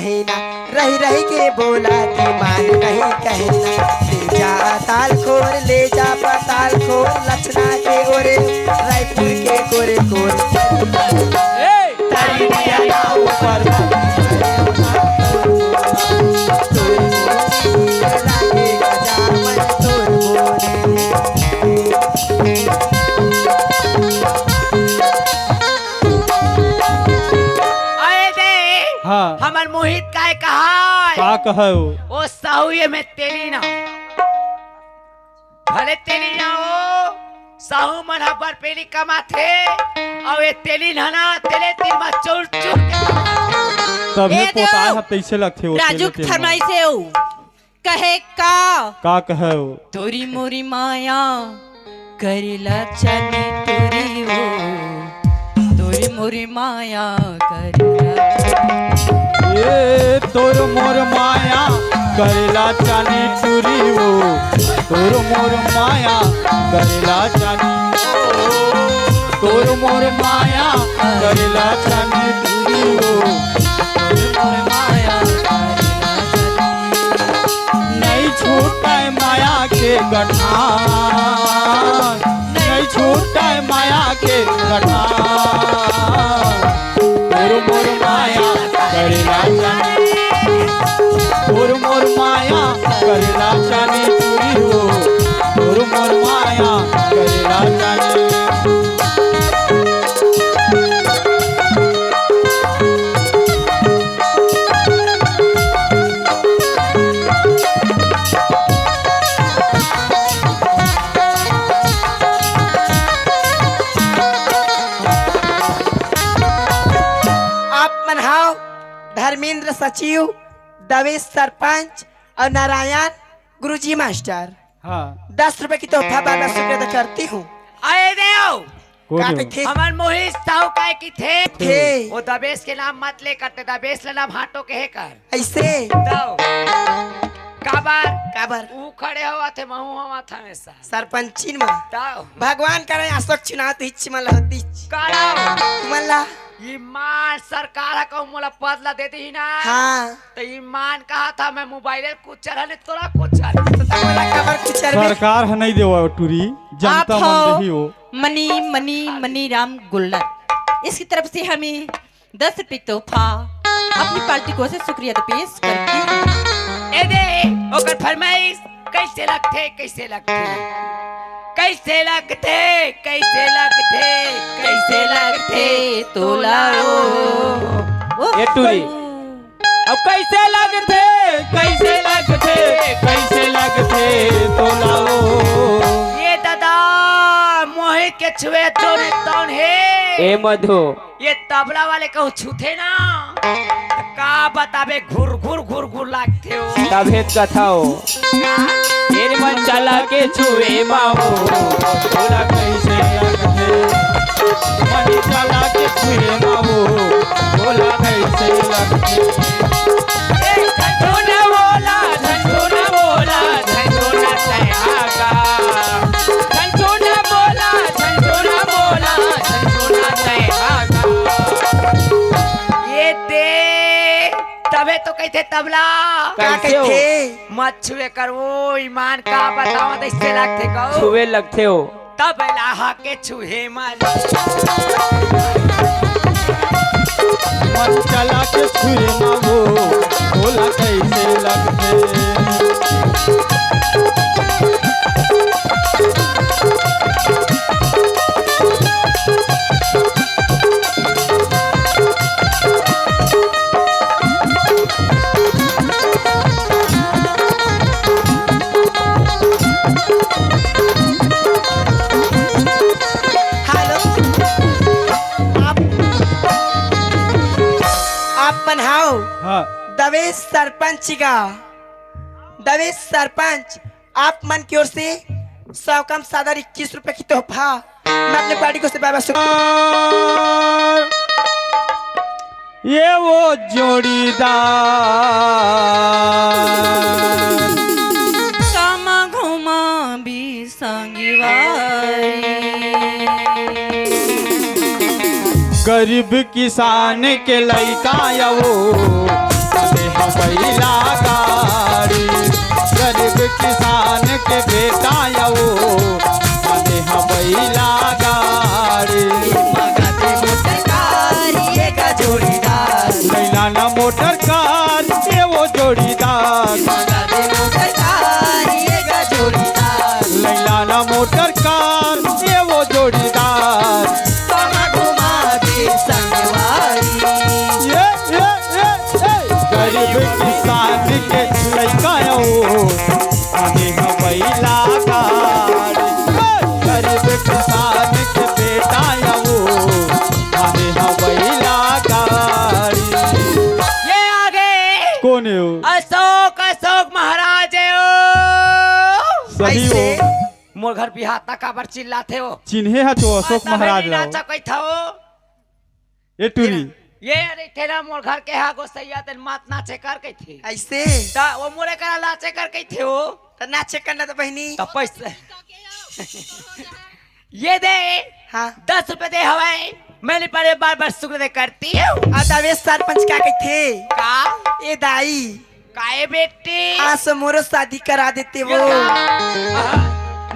कहना, रही रही के बोला कि मान नहीं कहना। ले जा ताल खोर, ले जा पताल खोर, लक्षणा के ओरे रायपुर के गोरे गोरे तारी दिया ना ऊपर हाँ। हमर मोहित काय कहा का कहो ओ साहुए में तेली ना भले तेली ना हो साहू मन हबर पेली कमा थे और ये तेली ना तेले तीन मा चोर चोर तभी पोता है पैसे लगते हो राजू थरमाई से हो कहे का कहो तोरी मोरी माया करेला चने तोरी हो तोरी मोरी माया करेला ये तोर मोर माया करेला चानी चूरी हो तोर मोर माया करेला चानी तोर मोर माया करेला चानी चूरी हो तोर मोर माया करेला चानी नहीं छूटा माया के गठान नहीं छूटा माया के गठान तोर मोर माया करेला चानी तोर मोर माया करेला चानी चूरी हो तोर मोर माया करेला चानी आप मनहाव धर्मेंद्र सचिव, दवेश सरपंच और नारायण गुरुजी मास्टर। हाँ 10 रुपए की तोहफा बाबा शुक्रिया करती हूँ। आए देव कोने थे हमर मोहित साहू काय की थे थे वो दबेश के नाम मत ले करते दबेश ले नाम हाटो के है कर ऐसे दो काबर काबर ऊ खड़े हुआ थे महू हुआ था हमेशा सरपंचीन में दो भगवान करे अशोक चुनाव तो हिच मला होती कराओ मला ईमान सरकार का मोला पदला देती ही ना हाँ तो ईमान कहा था मैं मोबाइल कुचर है तोरा कुचर तो मला खबर कुछ सरकार है नहीं देवा टूरी जनता मन रही हो मनी मनी मनी राम गुल्लर इसकी तरफ से हमें 10 रुपए तोहफा अपनी पार्टी को से शुक्रिया पेश करती हूँ। ए दे ओकर फरमाइश कैसे लगते कैसे लगते कैसे लगते कैसे लगते कैसे लगते तोलाओ ए टूरी अब कैसे लगते कैसे लगते कैसे लगते तो लाओ ये दादा मोहित के छुए तो तौन है ए मधु ये तबला वाले कहूँ छूते ना का बताबे घुर घुर घुर घुर लागते हो तभेद कथाओ तेरे मन चला के छुए माओ बोला कैसे लगते मन चला के छुए माओ बोला कैसे लगते झंझोना बोला झंझोना बोला झंझोना सहागा झंझोना बोला झंझोना बोला झंझोना सहागा ये दे तबे तो कहते तबला क्या कैसे हो कहते मत छुए कर वो ईमान का बताओ ऐसे लगते कहो छुए लगते हो तबला हाके छुए मन मन चला के छुए माओ बोला कैसे लगते हेलो आप मनहाओ हाँ दवेश सरपंच का दवेश सरपंच आप मन की ओर से 100 कम सादा 21 रुपए की तोहफा मैं अपने पार्टी को से बाबा ये वो जोड़ीदार कामा घुमा भी संगीवारी गरीब किसान के लइका या वो बैला गाड़ी गरीब किसान के बेटा वो माने हम बैला गाड़ी मगाते मोटर कार ये का जोड़ीदार लैला ना मोटर कार ये वो जोड़ीदार मगाते मोटर कार ये का जोड़ीदार लैला ना मोटर कार ये वो जोड़ीदार सामा घुमा दे संगवारी गरीब किसान के लड़का वो माने हम बैला गाड़ी गरीब किसान के बेटा वो माने हम बैला गाड़ी ये आगे कौन है वो अशोक अशोक महाराज है ओ। सही ऐसे वो मोर घर बिहाता काबर चिल्लाते हो चिन्हे है तो अशोक महाराज लाओ नाचा कोई था वो ये टूरी ये अरे तेरा मोर घर के हा गोसैया तेन मात नाचे कर के थे ऐसे ता वो मोरे करा नाचे कर के थे वो तो नाचे करना तो बहनी तब पैसे ये दे हाँ 10 रुपए दे हवाए मैंने पहले बार बार शुक्र दे करती हूँ अदावे सरपंच क्या कहते का ए दाई काए बेटी आज से मोरो शादी करा देते वो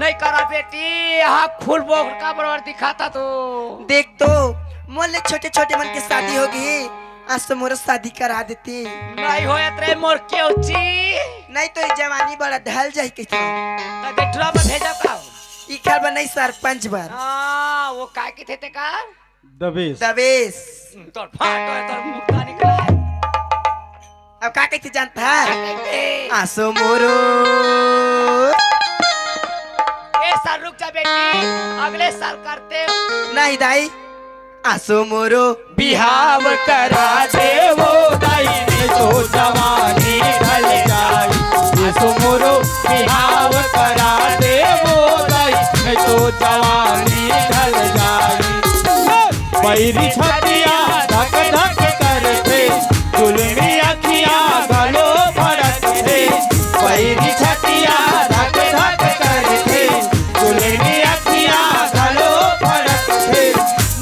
नहीं करा बेटी यहाँ फूल बोक का बराबर दिखाता तो देख तो मोले छोटे छोटे मन की शादी हो गई आज तो मोरो शादी करा देते नहीं होया तेरे मोर क्यों ची नहीं तो ये जवानी बड़ा ढल जाए कहते तो डेटरा में भेजा का ई खैर बन सरपंच बार हाँ वो काय की थे ते का दबेश दवेश तोर फाटो है तोर मुक्ता निकला है अब क्या कहते जानता है कहते आसो मोरो ए साल रुक जा बेटी अगले साल करते हो नहीं दाई आसो मोरो बिहाव करा दे वो दाई ने तो जवानी ढल जाई सो मोरो बिहाव करा दे वो दाई ने तो जवानी ढल जाई पैरी छतिया धक धक करते दुलमी अखियां गलो भरत थे पैरी छतिया धक धक करते दुलमी अखियां गलो भरत थे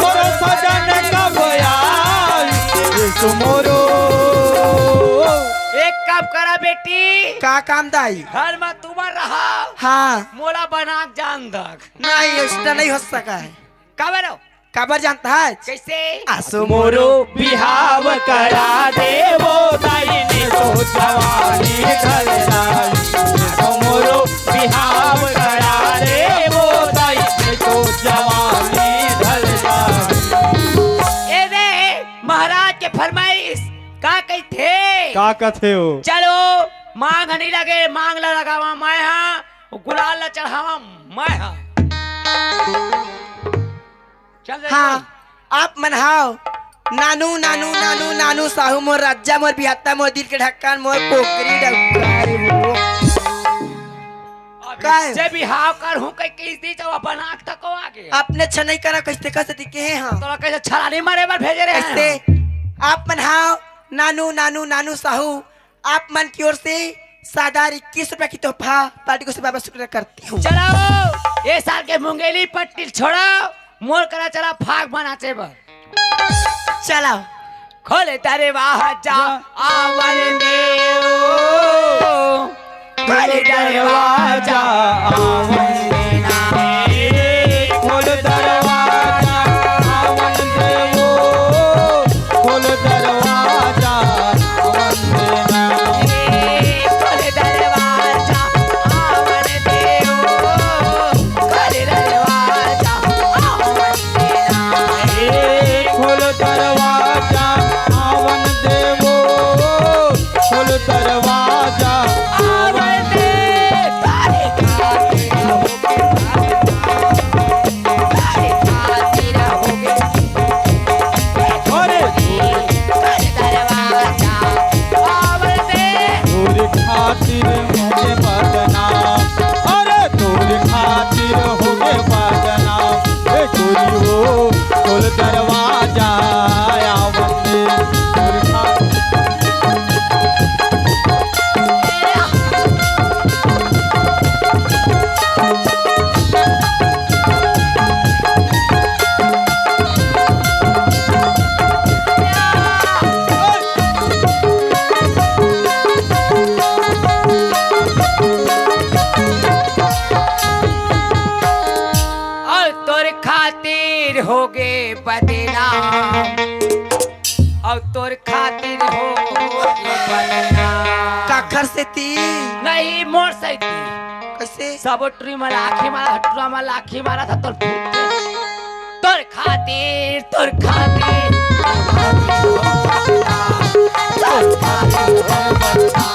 मोरो सजन कब आई मोरो एक काम करा बेटी का काम दाई घर में तुम्हार रहा हाँ मोला बना जान दक नहीं इसका नहीं हो सका है कब रो खबर जानता है कैसे आसो मोरो बिहाव करा दे वो दाई ने तो जवानी ढल जाई तो मोरो बिहाव करा दे वो दाई ने तो जवानी ढल जाई ए दे महाराज के फरमाइश का कही थे का कथे हो चलो मांग नहीं लगे मांग ला लगावा मैं हाँ गुलाल ला चढ़ावा मैं हाँ चल रे हाँ आप मनहाओ नानू नानू नानू नानू साहू मोर राजा मोर बिहाता मोर दिल के ढक्कन मोर पोकरी डक्काई वो अभी काय? से भी हाव कर हूँ कहीं किस दी तो अपन आँख तक को आगे आपने अच्छा नहीं करा कैसे कैसे दिखे हैं हाँ तोरा कैसे छला नहीं मारे बार भेजे रहे कैसे हैं आप मनहाओ नानू नानू नानू साहू आप मन की ओर से सादार 21 रुपया की तोहफा पार्टी को से बाबा शुक्र करती हूँ चलाओ ये साल के मुंगेली पट्टी छोड़ो मोर करा चला फाग बनाचे बर चलाओ खोले तारे वाह जा आवर देव खोले दरवाजा आवन देना खोल दरवाजा आवन देवो खोल दरवाजा आवन देना खोले दरवाजा आवर देव खोले दरवाजा आवर देव खोल दरवाजा आवन देवो खोल दरवाजा आवर दे तारे का खातिर हो गे बदनाम और तोर खातिर हो गे बदनाम काखर से ती नहीं मोर सैती कैसे सब ट्री में लाखी मारा हटुआ में लाखी मारा था तोर फूट के। तोर खातिर तोर खातिर तोर खातिर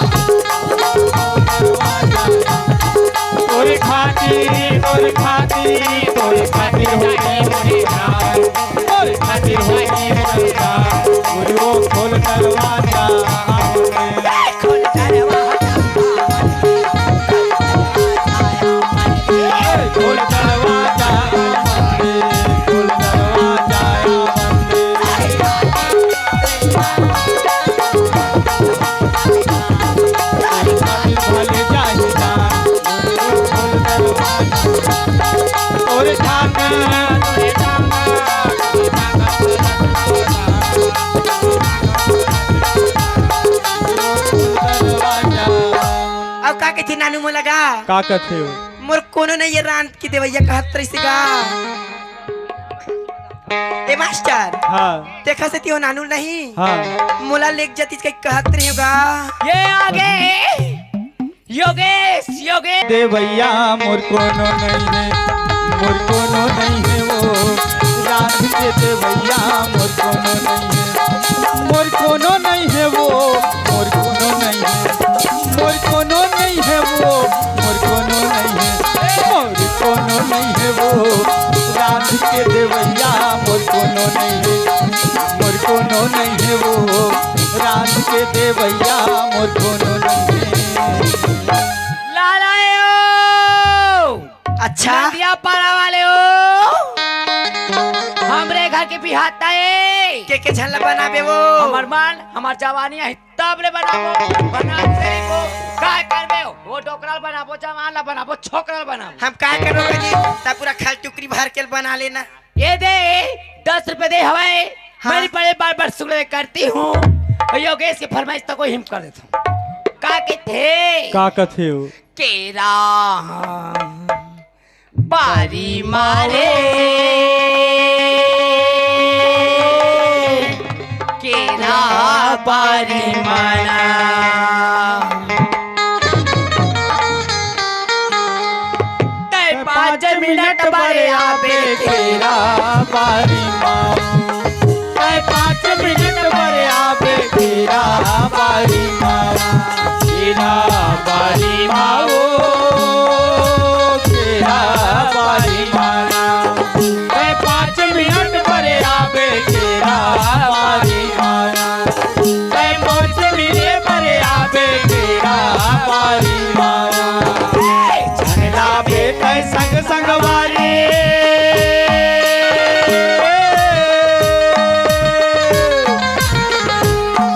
तोरे खातिर तोरे खातिर तोरे खातिर होगी मोरी जान तोरे खातिर होगी मोरी जान गुरु खोल दरवाजा खोल दरवाजा खोल दरवाजा खोल दरवाजा भले जाए तोरे खातिर तोरे अब का कहती नानू मो लगा का कहते हो मोर कोनो नहीं ये रान की देवैया कहत रही सिगा ए मास्टर हाँ देखा से तियो नानू नहीं हाँ मोला लेक जती के कहत रही होगा ये आगे योगेश योगेश दे भैया मोर कोनो नहीं है मोर कोनो नहीं है वो रात के दे भैया मोर कोनो नहीं है मोर कोनो नहीं है वो मोर कोनो नहीं है मोर कोनो नहीं है वो मोर कोनो नहीं है मोर कोनो नहीं है वो रात के दे भैया मोर कोनो नहीं है मोर कोनो नहीं है वो रात के दे भैया मोर कोनो नहीं है लालायो अच्छा नदिया पारा वाले हो हमरे घर के बिहाता है के झल्ला बनाबे वो हमर मन हमर जवानी है तब ले बनाबो बना तेरे को काय करबे वो डोकराल बनाबो जवान ला बनाबो छोकराल बनाबो हम काय करोगे जी ता पूरा खाल टुकरी भर के बना लेना ये दे 10 रुपए दे हवाए हाँ? मेरी बड़े बार बार शुक्र करती हूँ योगेश की फरमाइश तो को हिम कर देता हूँ का कहते का कथे हो केरा बारी मारे केरा बारी माना ते 5 मिनट बारे आबे केरा बारी माँ 5 मिनट बरे आबे केरा बारी माँ केरा बारी माँ केरा बारी माना 5 मिनट बरे आबे केरा बारी माना 5 मिनट बरे आबे केरा बारी माना झगड़ा बेटे संग संग वारी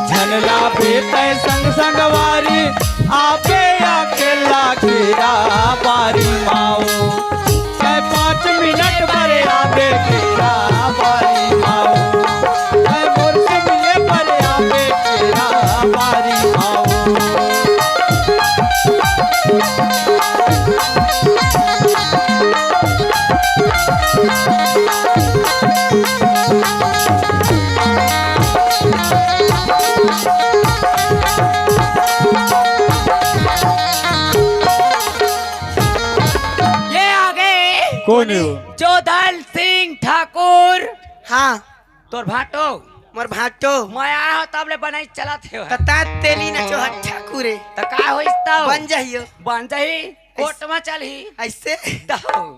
झनला बेटे संग संग वारी आपे अकेला केरा बारी माओ 5 मिनट बरे आबे केरा बारी माओ मोर से मिले बरे आबे केरा बारी माओ कौन है वो? जोधल सिंह ठाकुर हाँ तोर भाटो मोर भाटो मैं आया हो तब ले बनाई चला थे तता तेली न जो ठाकुरे तो का होइस तो बन जाइयो बन जाही कोर्ट में चलही ऐसे तो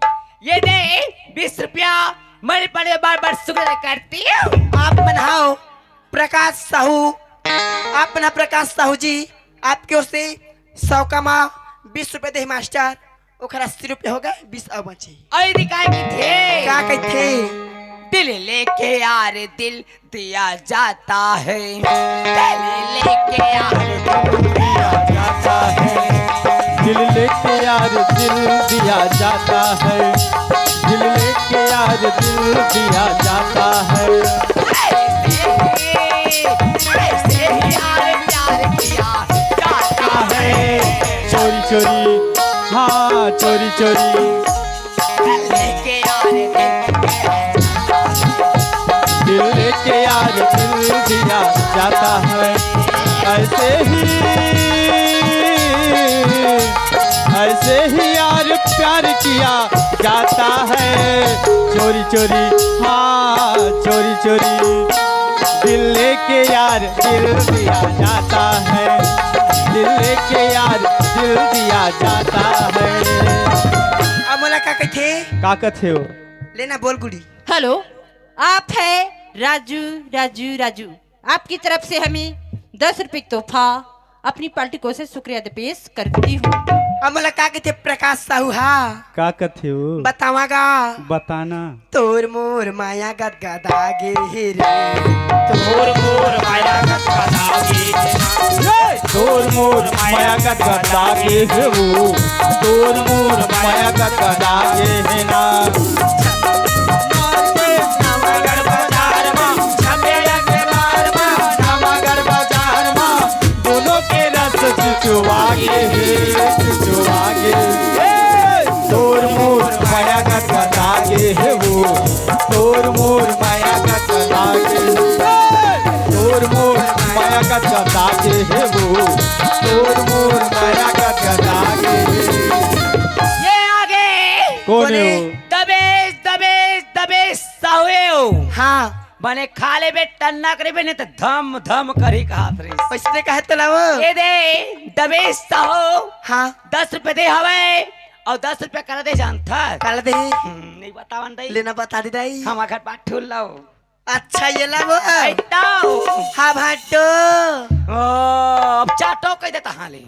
ये दे 20 रुपया मेरे बड़े बार बार शुक्र करती हूँ आप बनाओ प्रकाश साहू अपना प्रकाश साहू जी आपके ओर से 100 कमा 20 रुपए दे मास्टर ओखरा 80 रुपए हो गए 20 अब बचे और दिखाई की थे का कहते दिल लेके यार दिल दिया जाता है दिल लेके यार दिल दिया जाता है दिल लेके यार दिल दिया जाता है दिल लेके यार दिल दिया जाता है ऐसे ही यार प्यार किया जाता है चोरी चोरी हाँ चोरी चोरी दिल लेके यार दिल दिया जाता है। ऐसे ही यार प्यार किया जाता है। चोरी चोरी, हाँ चोरी चोरी, दिल लेके यार दिल दिया जाता है। दिल लेके यार दिल दिया जाता है। अब मोला का कथे का कथे हो? लेना बोल गुड़ी। हेलो, आप है राजू राजू राजू। आपकी तरफ से हमें 10 रुपए तोहफा अपनी पार्टी को से शुक्रिया पेश करती हूँ। अब मोला का कथे प्रकाश साहू हा का कथे हो? बतावागा। बताना। तोर मोर माया गदगदा गे रे, तोर मोर माया गदगदागे तोर मोर माया गदगदा गे है वो, तोर मोर माया गदगदा गे है ना। नवगढ़ बाजार में छपे लगे मार मा, नवगढ़ बाजार में दोनों के रस चुचुवागे है, चुचुवागे। तोर मोर माया गदगदा गे है वो, तोर मोर माया गदगदा गे, तोर मोर माया गदगदा गे है वो, तोर मोर माया गदगदा गे। ये आगे कौन है वो? दबेश दबेश दबेश साहुए हाँ बने खाले बे टन्ना करे बे नहीं तो धम धम करी हाथ रे। पैसे कहे तो लाओ। ये दे दबेश साहू हाँ 10 रुपए दे हवे और 10 रुपए कर दे जानता काला दे नहीं बतावन दई लेना बता दे दाई। हम घर बात ठुल लो। अच्छा ये लाओ। ऐताओ हाँ भाटो ओ अब चाटो कह देता हाले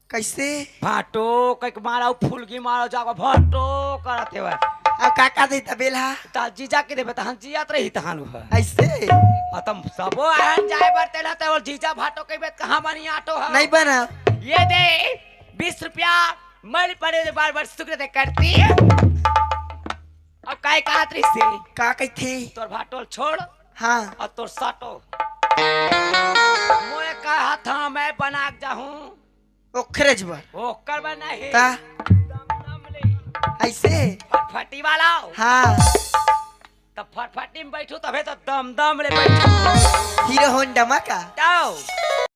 कैसे? भाटो कह मारो फुलगी मारो जागो भाटो करते हुए अब काका दे तबेला ता जीजा के देबे तहन जियात रही तहन है ऐसे तुम सबो आहन जाए बरते रहते और जीजा भाटो कहबे कहां बनी आटो है नहीं बना। ये दे 20 रुपया मर पड़े बार बार शुक्र दे करती अब काय कातरी से का कथे? तोर भाटोल छोड़ हाँ और तोर साटो मोए का हाथ मैं बना के जाहूं ओखरज बर ओकर बना है का दम दम ले ऐसे फटफटी वाला हाँ तब फटफटी में बैठू तबे तो दम दम ले बैठू हीरो होंडा मा का जाओ